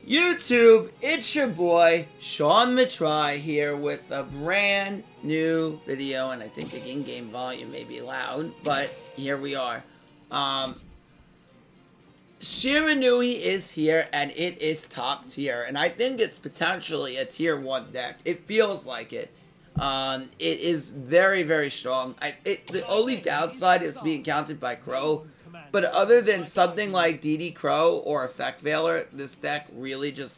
YouTube, it's your boy Sean Matrai here with a brand new video, and I think the in-game volume may be loud, but here we are. Shira is here, and it is top tier, and I think it's potentially a tier 1 deck. It feels like it. It is very, very strong. The only downside is being countered by Crow, but other than something like DD Crow or Effect Veiler, this deck really just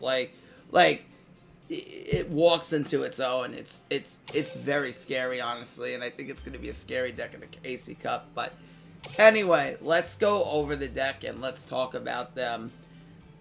it walks into its own. It's very scary, honestly, and I think it's going to be a scary deck in the AC Cup, but anyway, let's go over the deck and let's talk about the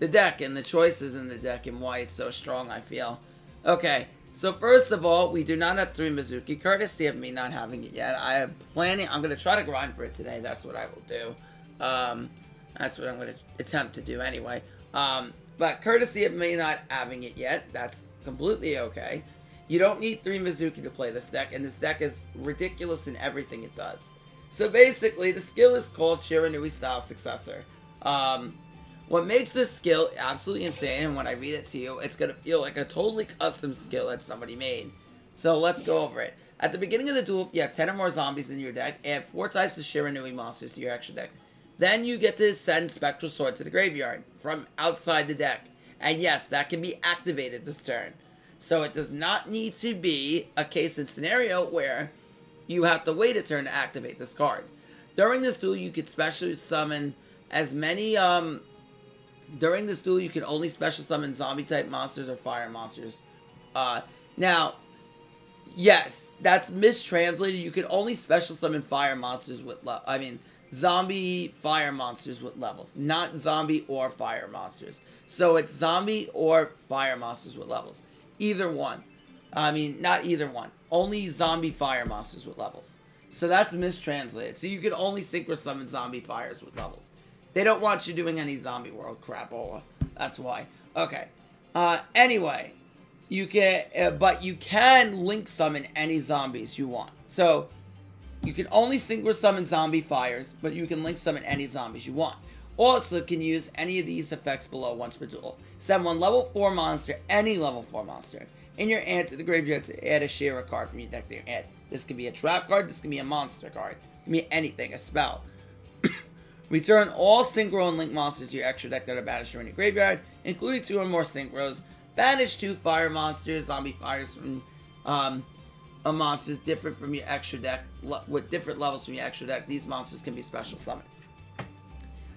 deck and the choices in the deck and why it's so strong, I feel. Okay, so first of all, we do not have 3 Mizuki, courtesy of me not having it yet. I'm going to try to grind for it today. That's what I will do. That's what I'm going to attempt to do anyway. But courtesy of me not having it yet, that's completely okay. You don't need 3 Mizuki to play this deck, and this deck is ridiculous in everything it does. So basically, the skill is called Shira Style Successor. What makes this skill absolutely insane, and when I read it to you, it's going to feel like a totally custom skill that somebody made. So let's go over it. At the beginning of the duel, if you have 10 or more zombies in your deck, add 4 types of Shira monsters to your extra deck. Then you get to send Spectral Sword to the graveyard from outside the deck. And yes, that can be activated this turn. So it does not need to be a case and scenario where you have to wait a turn to activate this card. During this duel, you could special summon as many, during this duel, you can only special summon zombie-type monsters or fire monsters. Now, yes, that's mistranslated. You can only special summon fire monsters with, zombie fire monsters with levels. Not zombie or fire monsters. So it's zombie or fire monsters with levels. Either one. Not either one. Only zombie fire monsters with levels. So that's mistranslated. So you can only synchro summon zombie fires with levels. They don't want you doing any zombie world crapola. That's why. Okay. Anyway, you can, but you can link summon any zombies you want. So you can only synchro summon zombie fires, but you can link summon any zombies you want. Also can use any of these effects below once per duel. Send one level 4 monster, any level 4 monster, in your hand to the graveyard to add a Shira card from your deck to your hand. This could be a trap card, this could be a monster card. It can be anything, a spell. Return all synchro and link monsters to your extra deck that are banished from your graveyard, including 2 or more synchros. Banish 2 fire monsters, zombie fires from monsters different from your extra deck, with different levels from your extra deck. These monsters can be special summoned.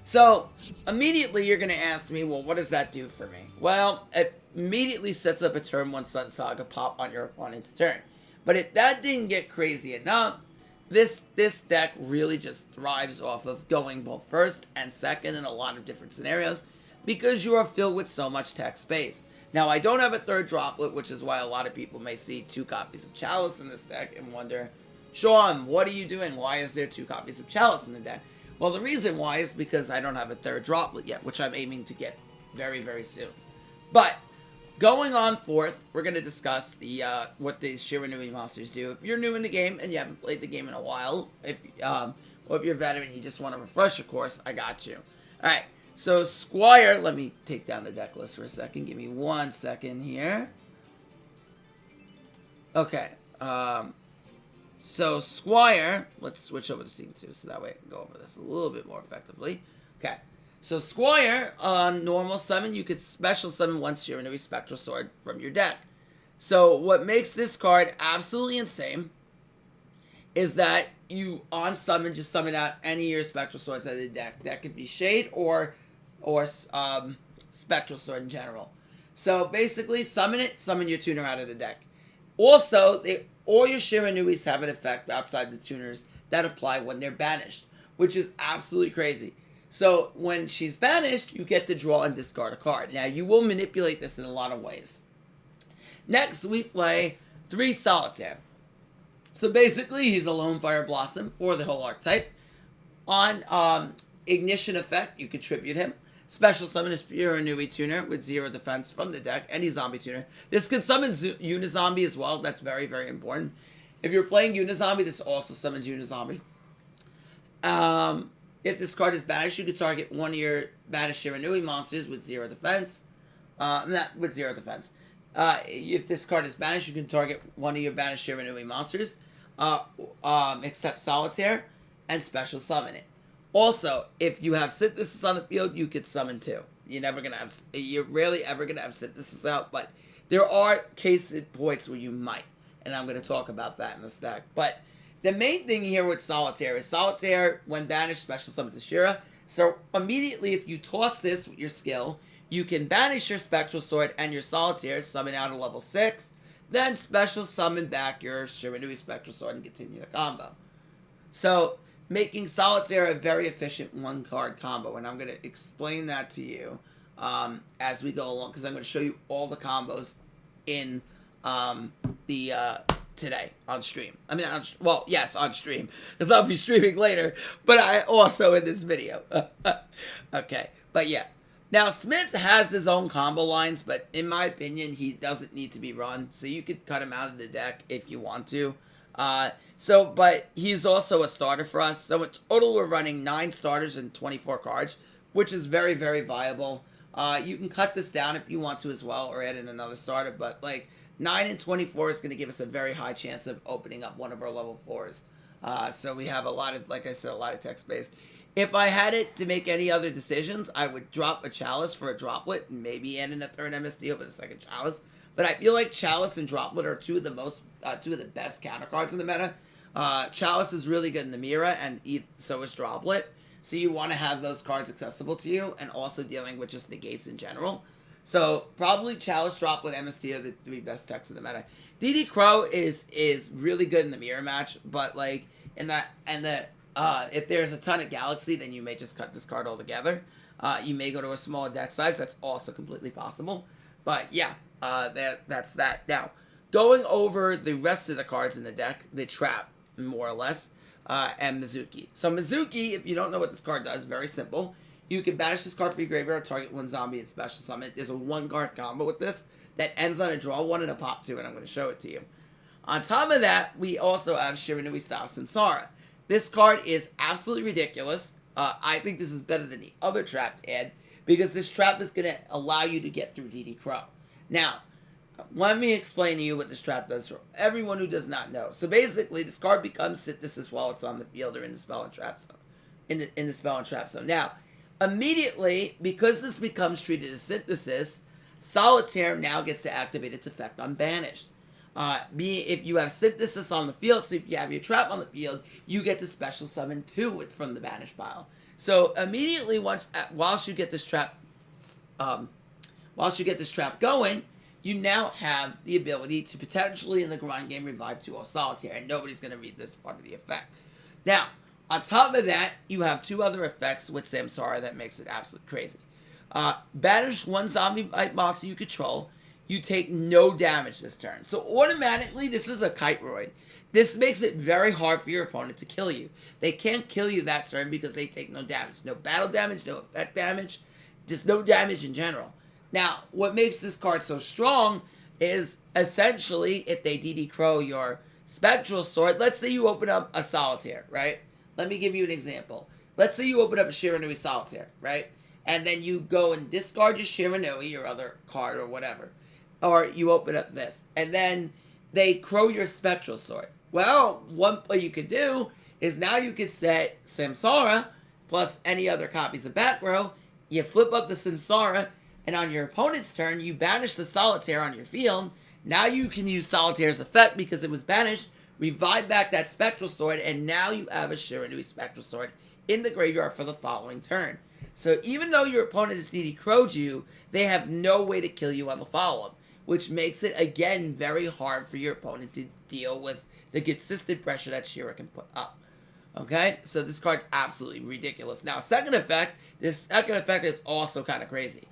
So, immediately you're going to ask me, well, what does that do for me? Well, it immediately sets up a turn 1 Sun Saga pop on your opponent's turn. But if that didn't get crazy enough, this deck really just thrives off of going both first and second in a lot of different scenarios because you are filled with so much text space. Now, I don't have a 3rd droplet, which is why a lot of people may see 2 copies of Chalice in this deck and wonder, Sean, what are you doing? Why is there 2 copies of Chalice in the deck? Well, the reason why is because I don't have a 3rd droplet yet, which I'm aiming to get very, very soon. But going on forth, we're going to discuss what these Shira monsters do. If you're new in the game and you haven't played the game in a while, or if you're a veteran and you just want to refresh your course, I got you. Alright, so Squire, let me take down the deck list for a second. Give me 1 second here. Okay, so Squire, let's switch over to Scene 2 so that way I can go over this a little bit more effectively. Okay, so Squire, on normal summon, you could special summon 1 Shira Spectral Sword from your deck. So what makes this card absolutely insane is that you, on summon, just summon out any of your Spectral Swords out of the deck. That could be Shade or Spectral Sword in general. So basically, summon it, summon your tuner out of the deck. Also, all your Shira have an effect outside the tuners that apply when they're banished, which is absolutely crazy. So when she's banished, you get to draw and discard a card. Now, you will manipulate this in a lot of ways. Next, we play 3 Solitaire. So basically, he's a Lone Fire Blossom for the whole archetype. On Ignition effect, you contribute him. Special summon a Spiro tuner with 0 defense from the deck, any zombie tuner. This can summon Unizombie as well, that's very, very important. If you're playing Unizombie, this also summons Unizombie. If this card is banished, you can target one of your banished Shira monsters with 0 defense. Not with 0 defense. If this card is banished, you can target one of your banished Shiranui monsters, except Solitaire, and special summon it. Also, if you have Synthesis on the field, you could summon 2. You're rarely ever gonna have Synthesis out, but there are case points where you might, and I'm gonna talk about that in the stack. But the main thing here with Solitaire is Solitaire, when banished, special summon to Shira. So immediately, if you toss this with your skill, you can banish your Spectral Sword and your Solitaire, summon out a level 6, then special summon back your Shiranui Spectral Sword and continue the combo. So, making Solitaire a very efficient 1-card combo, and I'm going to explain that to you as we go along, because I'm going to show you all the combos in today on stream. I mean, on stream, because I'll be streaming later, but I also in this video. Okay, but yeah. Now, Smith has his own combo lines, but in my opinion, he doesn't need to be run, so you could cut him out of the deck if you want to. But he's also a starter for us, so in total we're running 9 starters and 24 cards, which is very, very viable. You can cut this down if you want to as well, or add in another starter, but like 9 and 24 is going to give us a very high chance of opening up one of our level 4s. So we have a lot of, like I said, a lot of tech space. If I had it to make any other decisions, I would drop a Chalice for a Droplet, and maybe add in a third MSD over the second Chalice. But I feel like Chalice and Droplet are two of the best counter cards in the meta. Chalice is really good in the mirror, and so is Droplet. So you want to have those cards accessible to you, and also dealing with just negates in general. So probably Chalice, Droplet, MST are the 3 best techs in the meta. DD Crow is really good in the mirror match, but like if there's a ton of Galaxy, then you may just cut this card altogether. You may go to a smaller deck size. That's also completely possible. But yeah, that's that. Now, going over the rest of the cards in the deck, the trap, more or less, and Mizuki. So Mizuki, if you don't know what this card does, very simple. You can banish this card for your graveyard, target 1 zombie, and special summon. There's a 1-card combo with this that ends on a draw 1 and a pop 2, and I'm going to show it to you. On top of that, we also have Shiranui style Samsara. This card is absolutely ridiculous. I think this is better than the other trap to add, because this trap is going to allow you to get through DD Crow. Now, let me explain to you what this trap does for everyone who does not know. So basically, this card becomes Synthesis while it's on the field or in the spell and trap zone. In the spell and trap zone. Now, immediately, because this becomes treated as Synthesis, Solitaire now gets to activate its effect on Banished. If you have Synthesis on the field, so if you have your trap on the field, you get to special summon 2 from the Banished pile. So immediately, whilst you get this trap, going, you now have the ability to potentially in the grind game revive 2 Solitaire, and nobody's going to read this part of the effect. Now, on top of that, you have 2 other effects with Samsara that makes it absolutely crazy. Banish 1 zombie monster you control. You take no damage this turn. So automatically, this is a Kiteroid. This makes it very hard for your opponent to kill you. They can't kill you that turn because they take no damage. No battle damage, no effect damage, just no damage in general. Now, what makes this card so strong is essentially if they DD Crow your Spectral Sword, let's say you open up a Solitaire, right? Let me give you an example. Let's say you open up a Shiranui Solitaire, right? And then you go and discard your Shiranui, your other card or whatever. Or you open up this. And then they Crow your Spectral Sword. Well, one play you could do is now you could set Samsara plus any other copies of back row. You flip up the Samsara, and on your opponent's turn, you banish the Solitaire on your field. Now you can use Solitaire's effect because it was banished, revive back that Spectral Sword, and now you have a Shiranui Spectral Sword in the graveyard for the following turn. So even though your opponent has DD Crow'd you, they have no way to kill you on the follow-up, which makes it, again, very hard for your opponent to deal with the consistent pressure that Shira can put up. Okay? So this card's absolutely ridiculous. Now, this second effect is also kind of crazy.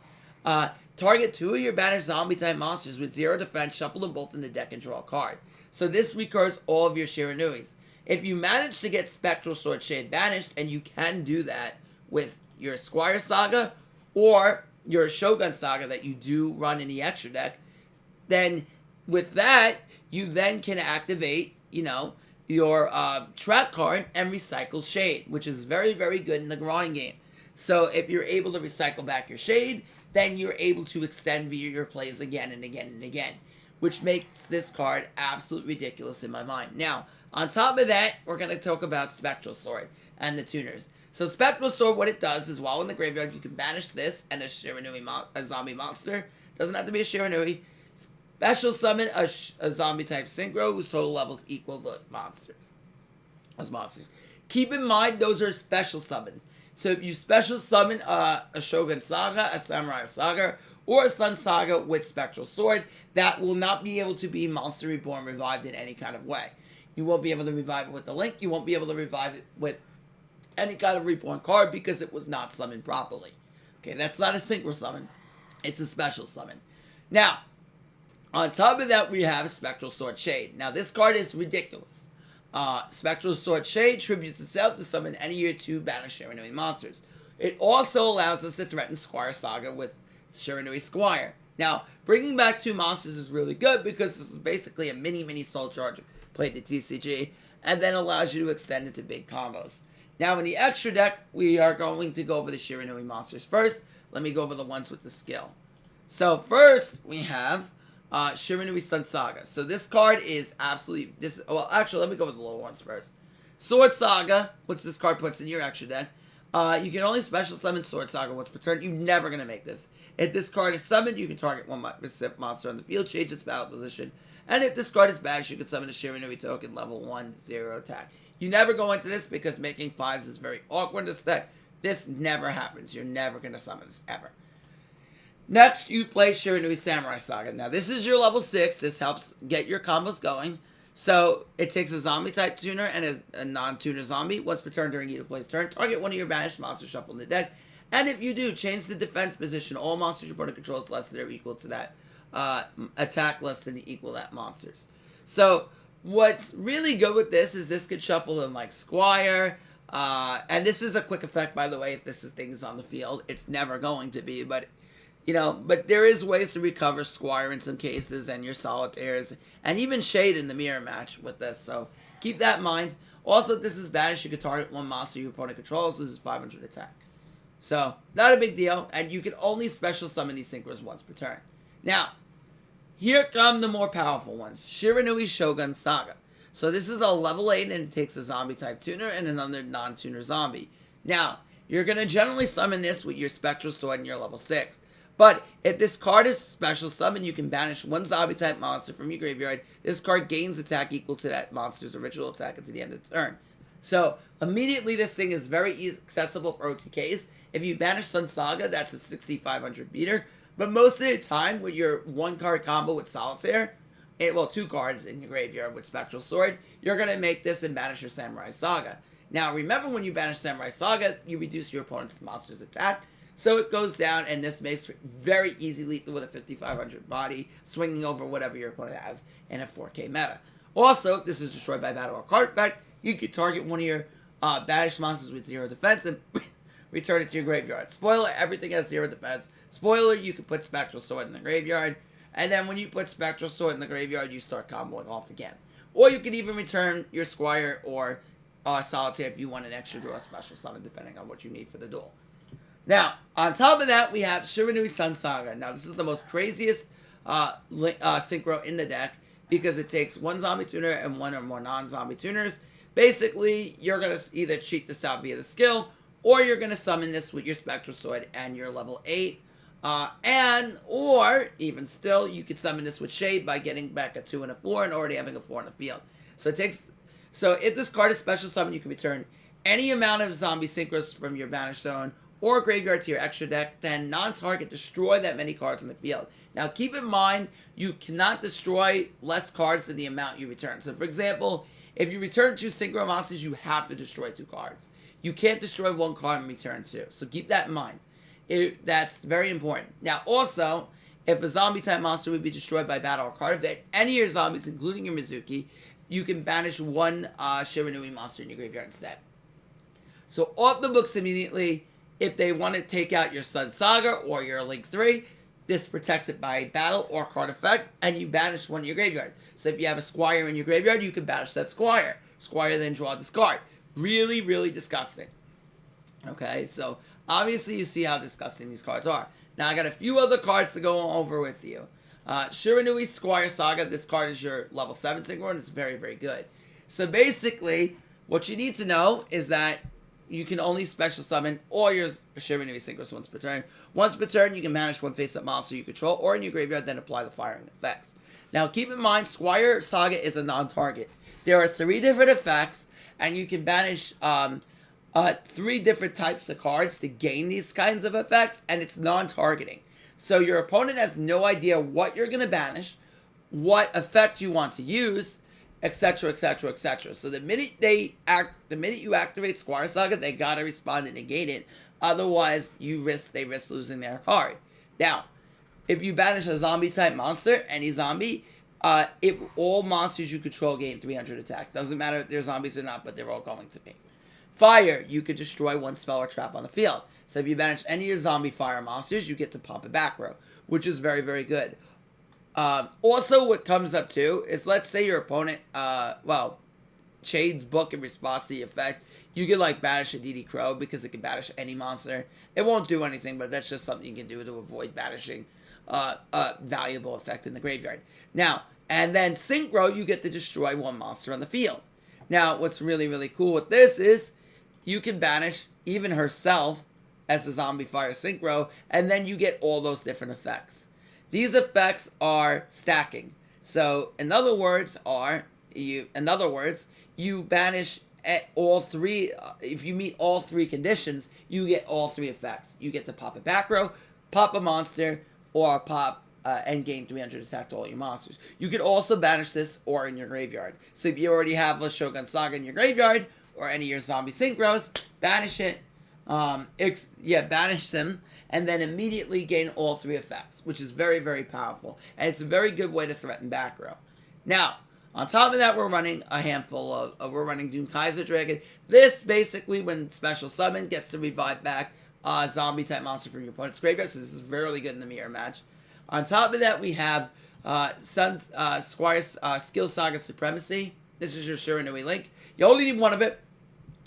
Target 2 of your banished zombie-type monsters with 0 defense, shuffle them both in the deck, and draw a card. So this recurs all of your Shiranuis. If you manage to get Spectral Sword Shade banished, and you can do that with your Squire Saga or your Shogun Saga that you do run in the extra deck, then with that, you then can activate, your trap card and recycle Shade, which is very, very good in the grind game. So if you're able to recycle back your Shade, then you're able to extend via your plays again and again and again, which makes this card absolutely ridiculous in my mind. Now, on top of that, we're going to talk about Spectral Sword and the tuners. So Spectral Sword, what it does is while in the graveyard, you can banish this and a Shiranui a zombie monster. Doesn't have to be a Shiranui. Special summon a zombie type synchro whose total levels equal the monsters. As monsters. Keep in mind, those are special summons. So if you special summon a Shogun Saga, a Samurai Saga, or a Sun Saga with Spectral Sword, that will not be able to be Monster Reborn revived in any kind of way. You won't be able to revive it with the Link. You won't be able to revive it with any kind of Reborn card because it was not summoned properly. Okay, that's not a synchro summon. It's a special summon. Now, on top of that, we have Spectral Sword Shade. Now, this card is ridiculous. Spectral Sword Shade tributes itself to summon any of your 2 banished Shiranui monsters. It also allows us to threaten Squire Saga with Shiranui Squire. Now, bringing back 2 monsters is really good because this is basically a mini Soul Charge played to TCG, and then allows you to extend it to big combos. Now, in the extra deck, we are going to go over the Shiranui monsters first. Let me go over the ones with the skill. So, first, we have Shiranui Sun Saga. So this card is absolutely... Well, actually, let me go with the lower ones first. Sword Saga, which this card puts in your extra deck. You can only special summon Sword Saga once per turn. You're never going to make this. If this card is summoned, you can target one monster on the field, change its battle position. And if this card is banished, you can summon a Shiranui token, level 1, 0 attack. You never go into this because making 5s is very awkward in this deck. This never happens. You're never going to summon this, ever. Next, you play Shiranui Samurai Saga. Now, this is your level 6. This helps get your combos going. So, it takes a zombie type tuner and a non-tuner zombie. Once per turn during either player's turn, target one of your banished monsters shuffled in the deck. And if you do, change the defense position. All monsters your opponent controls less than or equal to that. Attack less than equal to that monsters. So, what's really good with this is this could shuffle in like Squire. And this is a quick effect, by the way, if this thing is on the field. It's never going to be, but... but there is ways to recover Squire in some cases, and your Solitaires, and even Shade in the mirror match with this, so keep that in mind. Also, if this is banished, you can target one monster your opponent controls, loses 500 attack. So, not a big deal, and you can only special summon these synchros once per turn. Now, here come the more powerful ones. Shiranui Shogun Saga. So this is a level 8, and it takes a zombie type tuner and another non-tuner zombie. Now, you're going to generally summon this with your Spectral Sword and your level 6. But if this card is special summon, you can banish one zombie type monster from your graveyard. This card gains attack equal to that monster's original attack at the end of the turn. So immediately this thing is very accessible for OTKs. If you banish Sun Saga, that's a 6,500 beater. But most of the time with your 1-card combo with Solitaire, 2 cards in your graveyard with Spectral Sword, you're going to make this and banish your Samurai Saga. Now remember, when you banish Samurai Saga, you reduce your opponent's monster's attack. So it goes down, and this makes very easy lethal with a 5,500 body, swinging over whatever your opponent has in a 4K meta. Also, if this is destroyed by battle or card effect, you can target one of your banished monsters with 0 defense and return it to your graveyard. Spoiler, everything has 0 defense. Spoiler, you can put Spectral Sword in the graveyard, and then when you put Spectral Sword in the graveyard, you start comboing off again. Or you can even return your Squire or Solitaire if you want an extra draw special summon, depending on what you need for the duel. Now, on top of that, we have Shiranui Sun Saga. Now, this is the most craziest synchro in the deck because it takes one zombie tuner and one or more non-zombie tuners. Basically, you're going to either cheat this out via the skill, or you're going to summon this with your Spectral Sword and your level 8. Or, even still, you could summon this with Shade by getting back a 2 and a 4 and already having a 4 in the field. So if this card is special summon, you can return any amount of zombie synchros from your banished zone or graveyard to your extra deck, then non-target destroy that many cards in the field. Now keep in mind, you cannot destroy less cards than the amount you return. So for example, if you return 2 synchro monsters, you have to destroy 2 cards. You can't destroy 1 card and return 2. So keep that in mind. That's very important. Now also, if a zombie type monster would be destroyed by battle or card effect, any of your zombies, including your Mizuki, you can banish 1 Shiranui monster in your graveyard instead. So off the books immediately. If they want to take out your Sun Saga or your Link 3, this protects it by battle or card effect, and you banish one in your graveyard. So if you have a Squire in your graveyard, you can banish that Squire. Squire then draw this card. Really, really disgusting. Okay, so obviously you see how disgusting these cards are. Now, I got a few other cards to go over with you. Shira Squire Saga. This card is your level 7 synchro, and it's very, very good. So basically, what you need to know is that you can only special summon all your Shira synchros once per turn. Once per turn, you can banish one face-up monster you control or in your graveyard, then apply the firing effects. Now, keep in mind, Squire Saga is a non-target. There are 3 different effects, and you can banish 3 different types of cards to gain these kinds of effects, and it's non-targeting. So your opponent has no idea what you're going to banish, what effect you want to use, etc., etc., etc. So the minute you activate Squire Saga, they gotta respond and negate it. Otherwise, they risk losing their card. Now, if you banish a zombie type monster, any zombie, all monsters you control gain 300 attack. Doesn't matter if they're zombies or not, but they're all going to be. Fire, you could destroy one spell or trap on the field. So if you banish any of your zombie fire monsters, you get to pop a back row, which is very, very good. Also, what comes up too is, let's say your opponent, Chade's book in response to the effect, you can like banish a DD Crow because it can banish any monster. It won't do anything, but that's just something you can do to avoid banishing a valuable effect in the graveyard. Now, and then Synchro, you get to destroy one monster on the field. Now, what's really, really cool with this is you can banish even herself as a zombie fire Synchro, and then you get all those different effects. These effects are stacking. So, in other words, you banish all 3. If you meet all 3 conditions, you get all 3 effects. You get to pop a back row, pop a monster, or pop and gain 300 attack to all your monsters. You could also banish this or in your graveyard. So if you already have a Shogun Saga in your graveyard or any of your zombie synchros, banish it. Banish them, and then immediately gain all 3 effects, which is very, very powerful. And it's a very good way to threaten back row. Now, on top of that, we're running a handful of we're running Doom Kaiser Dragon. This basically, when special summon, gets to revive back a zombie type monster from your opponent's graveyard. So this is really good in the mirror match. On top of that, we have Squire's Skill Saga Supremacy. This is your Shira Link. You only need one of it.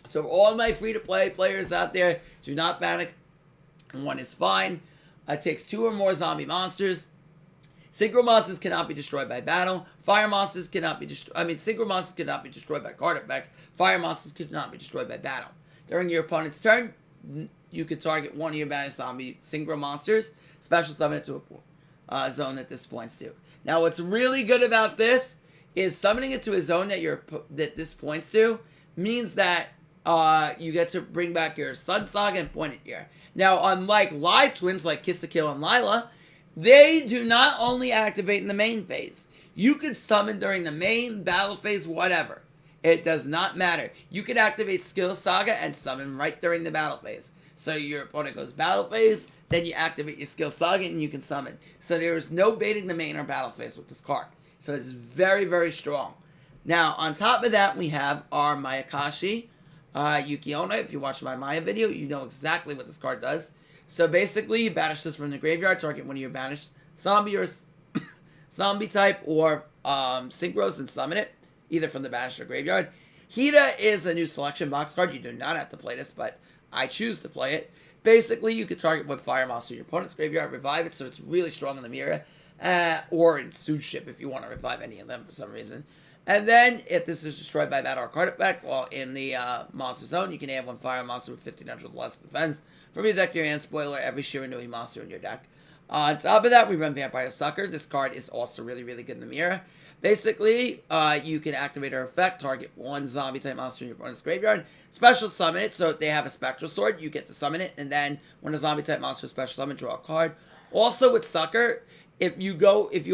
So all my free-to-play players out there, do not panic. One is fine. It takes 2 or more zombie monsters. Synchro monsters cannot be destroyed by battle. Fire monsters cannot be destroyed. Synchro monsters cannot be destroyed by card effects. Fire monsters cannot be destroyed by battle. During your opponent's turn, you can target one of your banished zombie synchro monsters. Special summon it to a zone that this points to. Now, what's really good about this is summoning it to a zone that this points to means that you get to bring back your Sun Saga and point it here. Now, unlike live twins like Kiss the Kill and Lila, they do not only activate in the main phase. You could summon during the main, battle phase, whatever. It does not matter. You can activate Skill Saga and summon right during the battle phase. So your opponent goes battle phase, then you activate your Skill Saga and you can summon. So there is no baiting the main or battle phase with this card. So it's very, very strong. Now, on top of that, we have our Mayakashi Yukiona. If you watch my Maya video, you know exactly what this card does. So basically, you banish this from the graveyard, target one of your banished zombie or zombie type or synchros and summon it, either from the banished or graveyard. Hida is a new selection box card. You do not have to play this, but I choose to play it. Basically, you can target one fire monster in your opponent's graveyard, revive it, so it's really strong in the mirror, or in Suit Ship if you want to revive any of them for some reason. And then, if this is destroyed by battle or card effect, while in the monster zone, you can add one fire monster with 1500 less defense from your deck to your hand. Spoiler, every Shira monster in your deck. On top of that, we run Vampire Sucker. This card is also really, really good in the mirror. Basically, you can activate her effect, target one zombie type monster in your opponent's graveyard, special summon it. So if they have a Spectral Sword, you get to summon it, and then when a zombie type monster is special summon, draw a card. Also with Sucker, if you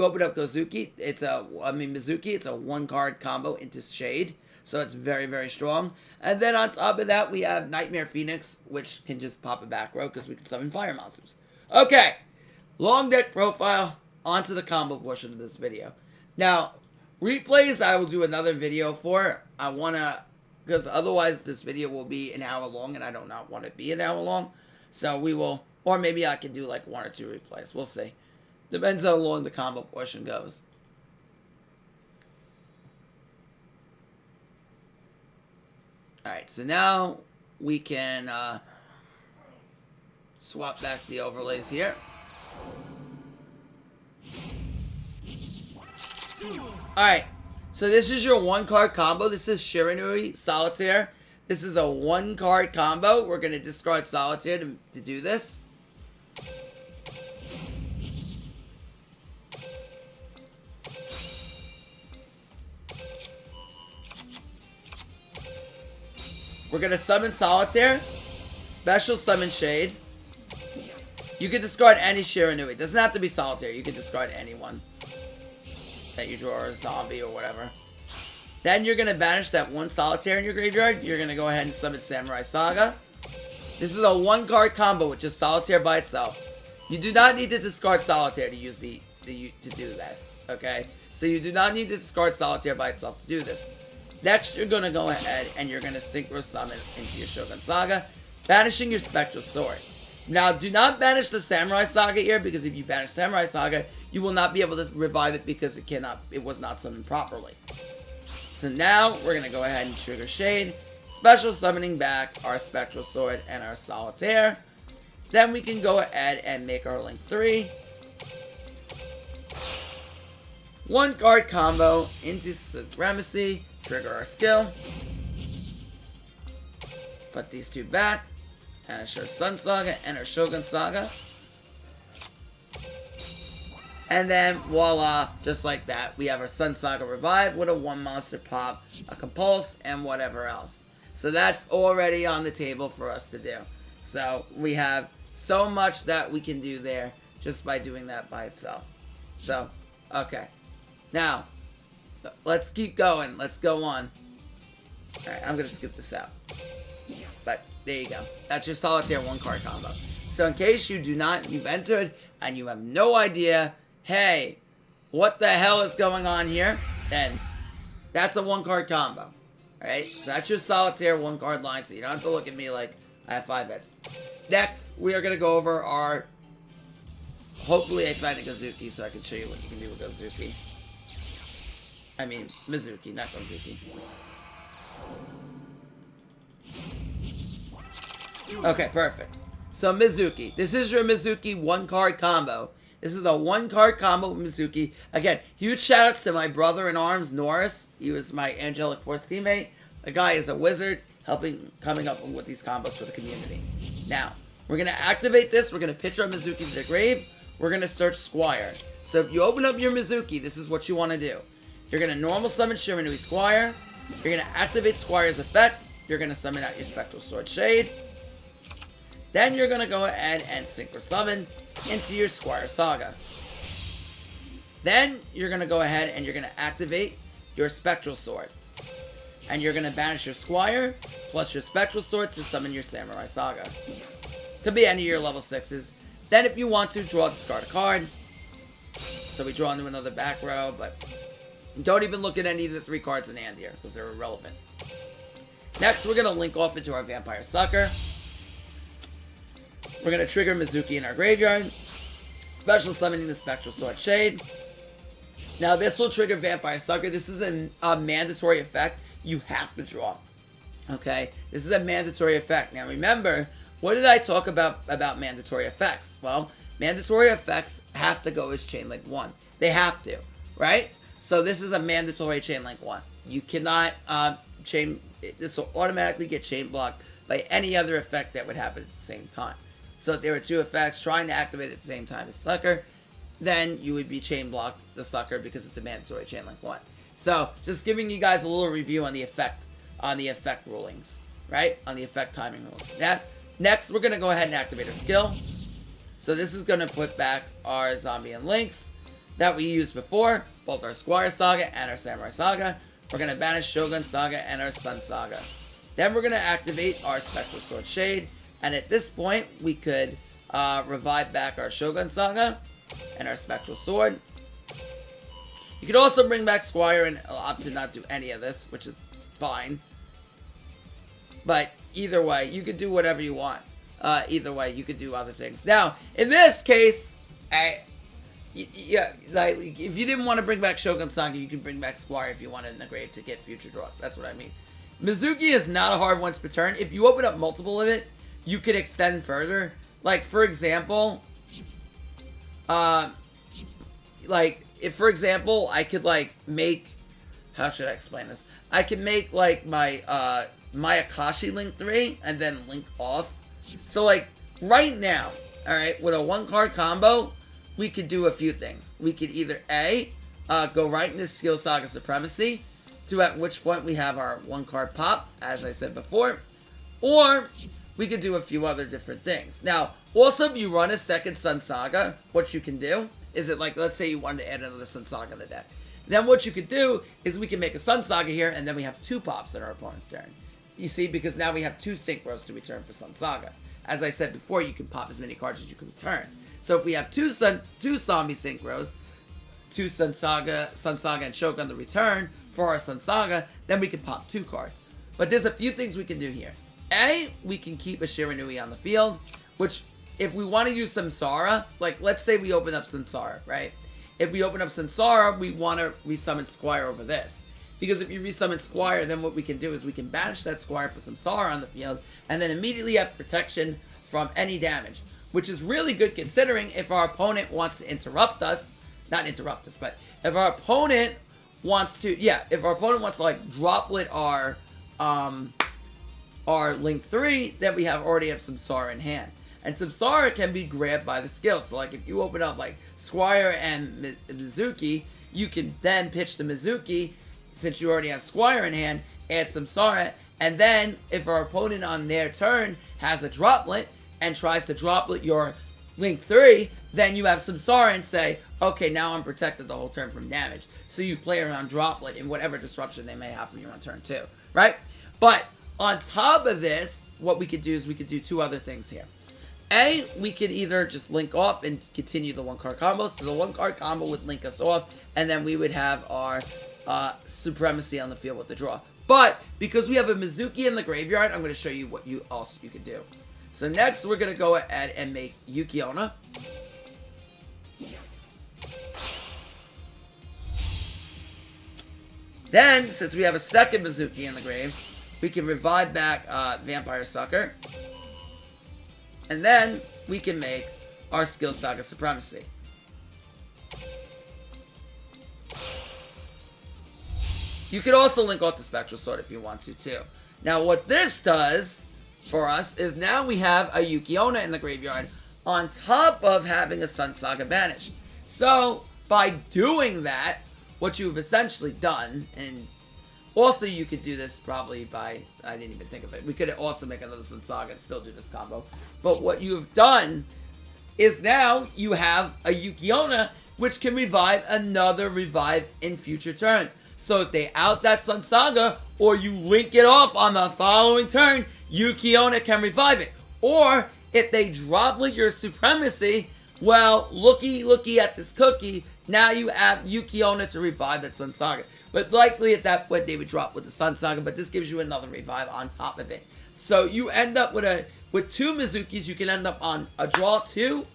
open up Mizuki, it's a 1-card combo into Shade. So it's very, very strong. And then on top of that, we have Nightmare Phoenix, which can just pop a back row because we can summon fire monsters. Okay, long deck profile, onto the combo portion of this video. Now, replays I will do another video for. Because otherwise this video will be an hour long, and I do not want it to be an hour long. So we will, or maybe I can do like 1 or 2 replays. We'll see. Depends how long the combo portion goes. Alright, so now we can swap back the overlays here. Alright, so this is your 1-card combo. This is Shira Solitaire. This is a 1-card combo. We're going to discard Solitaire to do this. We're going to summon Solitaire. Special summon Shade. You can discard any Shira. It doesn't have to be Solitaire. You can discard anyone that you draw, or a zombie or whatever. Then you're going to banish that 1 Solitaire in your graveyard. You're going to go ahead and summon Samurai Saga. This is a 1-card combo with just Solitaire by itself. You do not need to discard Solitaire to use to do this, okay? So you do not need to discard Solitaire by itself to do this. Next, you're going to go ahead and you're going to Synchro Summon into your Shogun Saga, banishing your Spectral Sword. Now, do not banish the Samurai Saga here, because if you banish Samurai Saga, you will not be able to revive it because it was not summoned properly. So now, we're going to go ahead and trigger Shade, special summoning back our Spectral Sword and our Solitaire. Then we can go ahead and make our Link 3. 1-card combo into Supremacy, trigger our skill. Put these 2 back. And our Sun Saga and our Shogun Saga. And then, voila, just like that, we have our Sun Saga Revive with a 1-monster pop, a Compulse, and whatever else. So that's already on the table for us to do. So we have so much that we can do there just by doing that by itself. So, okay. Now, let's keep going. Let's go on. Alright, I'm going to scoop this out. But, there you go. That's your Solitaire 1-card combo. So in case you've entered and you have no idea, hey, what the hell is going on here? Then, that's a 1-card combo. Alright? So that's your Solitaire 1-card line, so you don't have to look at me like I have 5 heads. Next, we are going to go over our, hopefully I find a Gozuki so I can show you what you can do with Gozuki. I mean, Mizuki, not Gozuki. Okay, perfect. So Mizuki. This is your Mizuki 1-card combo. This is a 1-card combo with Mizuki. Again, huge shoutouts to my brother in arms, Norris. He was my Angelic Force teammate. The guy is a wizard, coming up with these combos for the community. Now, we're going to activate this. We're going to pitch our Mizuki to the grave. We're going to search Squire. So if you open up your Mizuki, this is what you want to do. You're going to normal summon Shiranui Squire. You're going to activate Squire's effect. You're going to summon out your Spectral Sword Shade. Then you're going to go ahead and Synchro Summon into your Squire Saga. Then you're going to go ahead and you're going to activate your Spectral Sword. And you're going to banish your Squire plus your Spectral Sword to summon your Samurai Saga. Could be any of your level 6s. Then if you want to, discard a card. So we draw into another back row, but don't even look at any of the 3 cards in hand here, because they're irrelevant. Next, we're going to link off into our Vampire Sucker. We're going to trigger Mizuki in our graveyard. Special summoning the Spectral Sword Shade. Now, this will trigger Vampire Sucker. This is a mandatory effect. You have to draw. Okay? This is a mandatory effect. Now, remember, what did I talk about mandatory effects? Well, mandatory effects have to go as Chain Link 1. They have to. Right? So, this is a mandatory Chain Link 1. You cannot this will automatically get chain blocked by any other effect that would happen at the same time. So if there were 2 effects trying to activate at the same time as Sucker, then you would be chain blocked the Sucker because it's a mandatory Chain Link 1. So just giving you guys a little review on the effect rulings, right? On the effect timing rules. Yeah. Next, we're going to go ahead and activate our skill. So this is going to put back our Zombie and Links that we used before, both our Squire Saga and our Samurai Saga. We're going to banish Shogun Saga and our Sun Saga. Then we're going to activate our Spectral Sword Shade. And at this point, we could revive back our Shogun Saga and our Spectral Sword. You could also bring back Squire and opt to not do any of this, which is fine. But either way, you could do whatever you want. Either way, you could do other things. Now, in this case, yeah, like, if you didn't want to bring back Shogun Saga, you can bring back Squire if you wanted in the grave to get future draws. That's what I mean. Mizuki is not a hard once per turn. If you open up multiple of it, you could extend further. Like, for example, like, if, for example, I could, like, make, how should I explain this? I can make, like, my Akashi Link 3, and then Link off. So, like, right now, alright, with a 1-card combo, we could do a few things. We could either, A, go right into Skill Saga Supremacy, to at which point we have our 1-card pop, as I said before, or we could do a few other different things. Now, also, if you run a second Sun Saga, what you can do is it, like, let's say you wanted to add another Sun Saga to the deck. Then what you could do is we can make a Sun Saga here, and then we have 2 pops in our opponent's turn. You see, because now we have 2 Synchros to return for Sun Saga. As I said before, you can pop as many cards as you can return. So if we have 2 Zombie Synchros, 2 Sun Saga, and Shogun to return for our Sun Saga, then we can pop 2 cards. But there's a few things we can do here. A, we can keep a Shiranui on the field, which, if we want to use Samsara, like, let's say we open up Samsara, right? If we open up Samsara, we want to resummon Squire over this. Because if you resummon Squire, then what we can do is we can banish that Squire for Samsara on the field, and then immediately have protection from any damage. Which is really good considering if our opponent wants to interrupt us, not interrupt us, but if our opponent wants to, like, droplet our Link 3, then we already have Samsara in hand. And Samsara can be grabbed by the skill. So, like, if you open up, like, Squire and Mizuki, you can then pitch the Mizuki, since you already have Squire in hand, add Samsara, and then, if our opponent on their turn has a droplet, and tries to droplet your Link 3, then you have Samsara and say, okay, now I'm protected the whole turn from damage. So you play around droplet in whatever disruption they may have for you on turn 2, right? But, on top of this, what we could do is we could do 2 other things here. A, we could either just link off and continue the 1-card combo. So the 1-card combo would link us off, and then we would have our Supremacy on the field with the draw. But, because we have a Mizuki in the graveyard, I'm going to show you what you could do. So next, we're going to go ahead and make Yuki-Onna. Then, since we have a second Mizuki in the grave, we can revive back Vampire Sucker. And then, we can make our Skill Saga Supremacy. You could also link off the Spectral Sword if you want to, too. Now, what this does for us is now we have a Yuki-Onna in the graveyard on top of having a Sun Saga banished. So, by doing that, what you've essentially done, and also you could do this probably by, I didn't even think of it, we could also make another Sun Saga and still do this combo, but what you have done is now you have a Yuki-Onna which can revive another revive in future turns. So if they out that Sun Saga, or you link it off on the following turn, Yuki-Onna can revive it. Or, if they droplet your Supremacy, well, looky at this cookie, now you have Yuki-Onna to revive that Sun Saga. But likely at that point they would drop with the Sun Saga, but this gives you another revive on top of it. So you end up with 2 Mizukis, you can end up on a draw 2,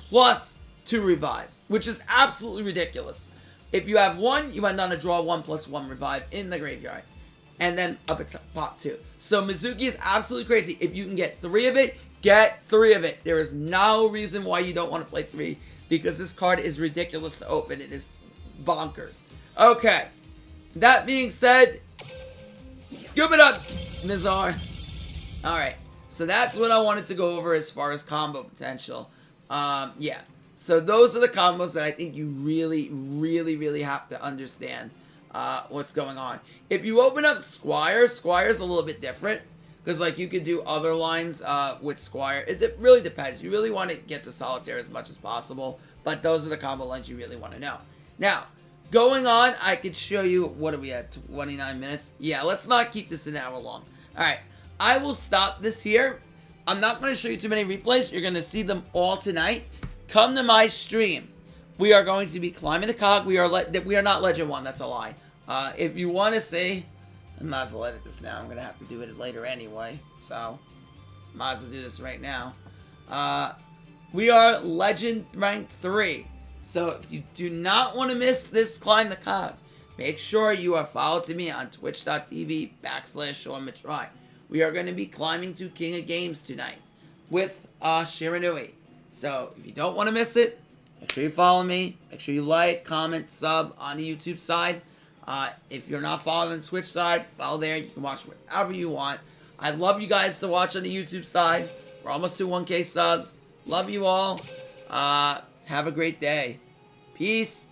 plus 2 revives, which is absolutely ridiculous. If you have 1, you end on a draw 1 plus 1 revive in the graveyard. And then up at pop 2. So Mizuki is absolutely crazy. If you can get 3 of it, get 3 of it. There is no reason why you don't want to play 3. Because this card is ridiculous to open. It is bonkers. Okay. That being said, scoop it up, Nizar. Alright. So that's what I wanted to go over as far as combo potential. Yeah. So those are the combos that I think you really have to understand what's going on. If you open up Squire's a little bit different. Because, like, you could do other lines with Squire. It really depends. You really want to get to Solitaire as much as possible. But those are the combo lines you really want to know. Now, going on, I could show you, what are we at, 29 minutes? Yeah, let's not keep this an hour long. Alright, I will stop this here. I'm not going to show you too many replays. You're going to see them all tonight. Come to my stream. We are going to be climbing the cog. We are not Legend 1. That's a lie. If you want to see, I might as well edit this now. I'm going to have to do it later anyway. So, might as well do this right now. We are Legend Rank 3. So, if you do not want to miss this Climb the Cog, make sure you are followed to me on twitch.tv/Sean Matrai. We are going to be climbing to King of Games tonight with Shiranui. So, if you don't want to miss it, Make sure you follow me. Make sure you like, comment, sub on the YouTube side. If you're not following the Twitch side, follow there. You can watch whatever you want. I'd love you guys to watch on the YouTube side. We're almost to 1K subs. Love you all. Have a great day. Peace.